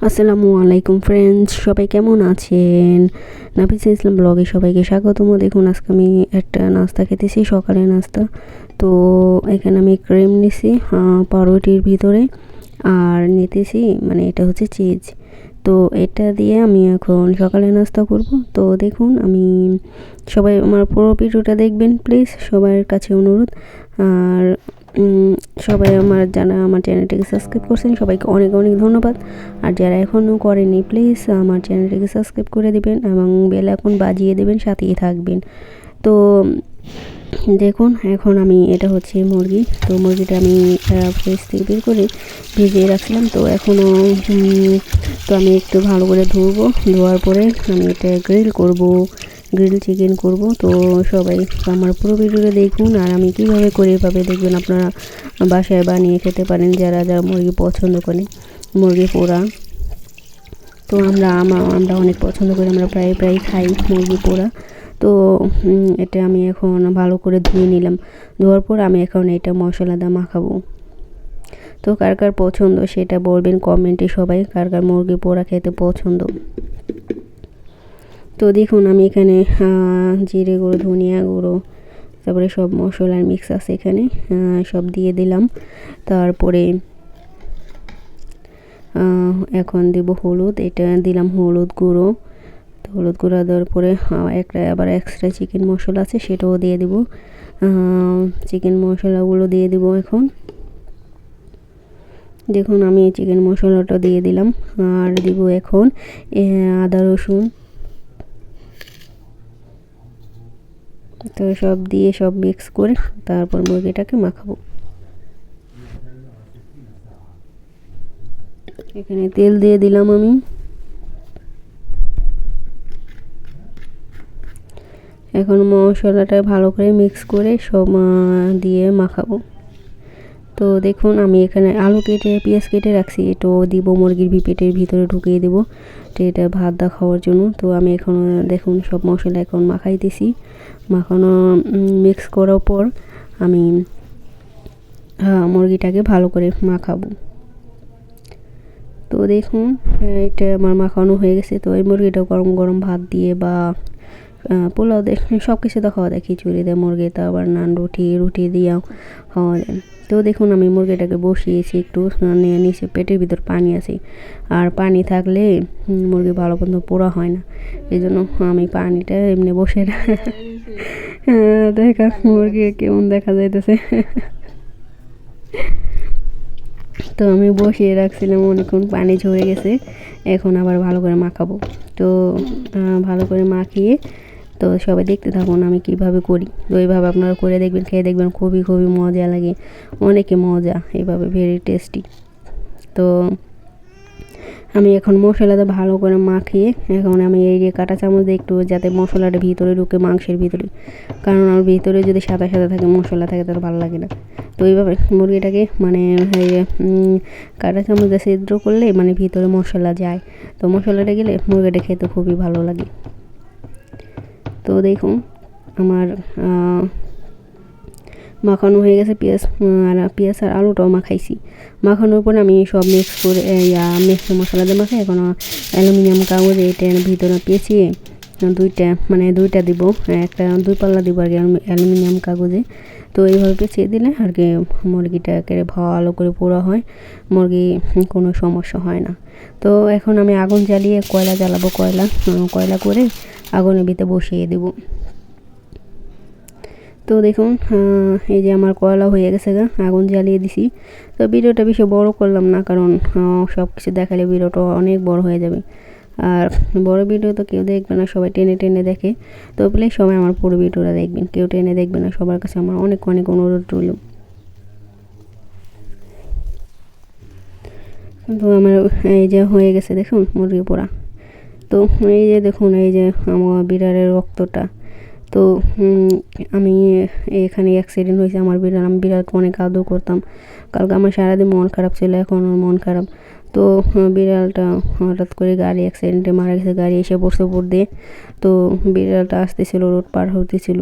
আসসালামু আলাইকুম ফ্রেন্ডস, সবাই কেমন আছেন? নাফিসা ইসলাম ব্লগে সবাইকে স্বাগতম। দেখুন আজকে আমি একটা নাস্তা খেতেছি, সকালের নাস্তা। তো এখানে আমি ক্রিম নিছি পাউরুটির ভিতরে, আর নিতেছি মানে এটা হচ্ছে চিজ। তো এটা দিয়ে আমি এখন সকালে নাস্তা করব। তো দেখুন আমি সবাই আমার পুরো ভিডিওটা দেখবেন প্লিজ, সবার কাছে অনুরোধ। আর সবাই যারা আমার চ্যানেলটিকে সাবস্ক্রাইব করছেন সবাইকে অনেক অনেক ধন্যবাদ। আর যারা এখনও করেনি প্লিজ আমার চ্যানেলটিকে সাবস্ক্রাইব করে দিবেন এবং বেল আইকন বাজিয়ে দেবেন, সাথেই থাকবেন। তো দেখুন এখন আমি এটা হচ্ছে মুরগি। তো মুরগিটা আমি ফ্রিজ থেকে বের করে ভিজিয়ে রাখছিলাম। তো এখনও তো আমি একটু ভালো করে ধুবো, ধোয়ার পরে আমি এটা গ্রিল চিকেন করব। তো সবাই আমার পুরো ভিডিওটা দেখুন, আর আমি কীভাবে করে এভাবে দেখবেন, আপনারা বাসায় বানিয়ে খেতে পারেন যারা যারা মুরগি পছন্দ করে, মুরগি পোড়া। তো আমরা অনেক পছন্দ করি, আমরা প্রায় খাই মুরগি পোড়া। তো এটা আমি এখন ভালো করে ধুয়ে নিলাম। ধোয়ার পর আমি এখন এটা মশলা দিয়ে মাখাবো। তো কার কার পছন্দ সেটা বলবেন কমেন্টে, সবাই কার কার মুরগি পোড়া খেতে পছন্দ। তো দেখুন আমি এখানে জিরে গুঁড়ো, ধনিয়া গুঁড়ো, তারপরে সব মশলার মিক্স আছে এখানে, সব দিয়ে দিলাম। তারপরে এখন দেব হলুদ, এটা দিলাম হলুদ গুঁড়ো। তো হলুদ গুঁড়ো দেওয়ার পরে একটা আবার এক্সট্রা চিকেন মশলা আছে সেটাও দিয়ে দেব। চিকেন মশলাগুলো দিয়ে দেব এখন। দেখুন আমি চিকেন মশলাটা দিয়ে দিলাম, আর দিব এখন আদা রসুন। তো সব দিয়ে সব মিক্স করে তারপর মুরগিটাকে মাখাবো। এখানে তেল দিয়ে দিলাম আমি। এখন মশলাটা ভালো করে মিক্স করে সব দিয়ে মাখাবো। তো দেখুন আমি এখানে আলু কেটে পেঁয়াজ কেটে রাখছি, এটাও দিব মুরগির পেটের ভিতরে ঢুকিয়ে দেবো, তো এটা ভাত দা খাওয়ার জন্য। তো আমি এখন দেখুন সব মশলা এখন মাখাইতেছি। মাখানো মিক্স করার পর আমি মুরগিটাকে ভালো করে মাখাবো। তো দেখুন এটা আমার মাখানো হয়ে গেছে। তো এই মুরগিটা গরম গরম ভাত দিয়ে বা পোলাও দিয়ে সব কিছু তো খাওয়া যায়, খিচুড়ি দিয়ে মুরগি, তো আবার নান রুটি দিয়েও খাওয়া যায়। তো দেখুন আমি মুরগিটাকে বসিয়েছি, একটু নিচে পেটের ভিতর পানি আছে, আর পানি থাকলে মুরগি ভালো মন্দ পোড়া হয় না, এই জন্য আমি পানিটা এমনি বসে দেখা মুরগি কেমন দেখা যাইতেছে। তো আমি বসিয়ে রাখছিলাম, অনেকক্ষণ পানি ঝরে গেছে, এখন আবার ভালো করে মাখাবো। তো ভালো করে মাখিয়ে তো সবাই দেখতে থাকুন আমি কিভাবে করি। তো এইভাবে আপনারা করে দেখবেন, খেয়ে দেখবেন, খুবই খুবই মজা লাগে, অনেকে মজা, এভাবে ভেরি টেস্টি। তো আমি এখন মশলাটা ভালো করে মাখিয়ে এখন আমি এই যে কাঁটা চামচ দিয়ে একটু যাতে মশলাটা ভিতরে ঢুকে মাংসের ভিতরে, কারণ আমার ভিতরে যদি সাদা সাদা থাকে মশলা থাকে তাহলে ভালো লাগে না। তো এইভাবে মুরগিটাকে মানে কাঁটা চামচ দিয়ে ছিদ্র করলে মানে ভিতরে মশলা যায়, তো মশলাটা গেলে মুরগিটা খেতে খুবই ভালো লাগে। তো দেখুন আমার মাখানো হয়ে গেছে, পেঁয়াজ আর আলুটাও মাখাইছি। মাখানোর পর আমি সব মিক্স করে মশলা দিয়ে মাখাই। এখন অ্যালুমিনিয়াম কাগজে এটা ভিতরে পেঁচিয়ে দুইটা দিব, একটা 2 পাল্লা দিব আর কি অ্যালুমিনিয়াম কাগজে। তো এইভাবে পেঁচিয়ে দিলে আর কি মুরগিটাকে ভালো করে পোড়া হয়, মুরগি কোনো সমস্যা হয় না। তো এখন আমি আগুন জ্বালিয়ে কয়লা জ্বালাবো, কয়লা করে আগুনের ভিতরে বসিয়ে দেব। তো দেখুন এই যে আমার কয়লা হয়ে গেছে, আগুন জ্বালিয়ে দিছি। তো ভিডিওটা বেশি বড় করলাম না, কারণ সব কিছু দেখালে ভিডিওটা অনেক বড় হয়ে যাবে, আর বড় ভিডিও তো কেউ দেখবে না, সবাই টেনে টেনে দেখে। তো প্লিজ সবাই আমার পুরো ভিডিওটা দেখবেন, কেউ টেনে দেখবে না, সবার কাছে আমার অনেক অনেক অনুরোধ রইল। তো আমার এই যে হয়ে গেছে দেখুন মুরগি পোড়া। তো এই যে দেখুন এই যে আমার বিড়ালের রক্তটা। তো আমি এখানে অ্যাক্সিডেন্ট হয়েছে আমার বিড়াল, আমি বিড়ালকে অনেক আদর করতাম। কালকে আমার সারাদিন মন খারাপ ছিল, এখন মন খারাপ। তো বিড়ালটা হঠাৎ করে গাড়ি অ্যাক্সিডেন্টে মারা গেছে, গাড়ি এসে পড়ছে উপর দিয়ে। তো বিড়ালটা আসতেছিল, রোড পার হতেছিল।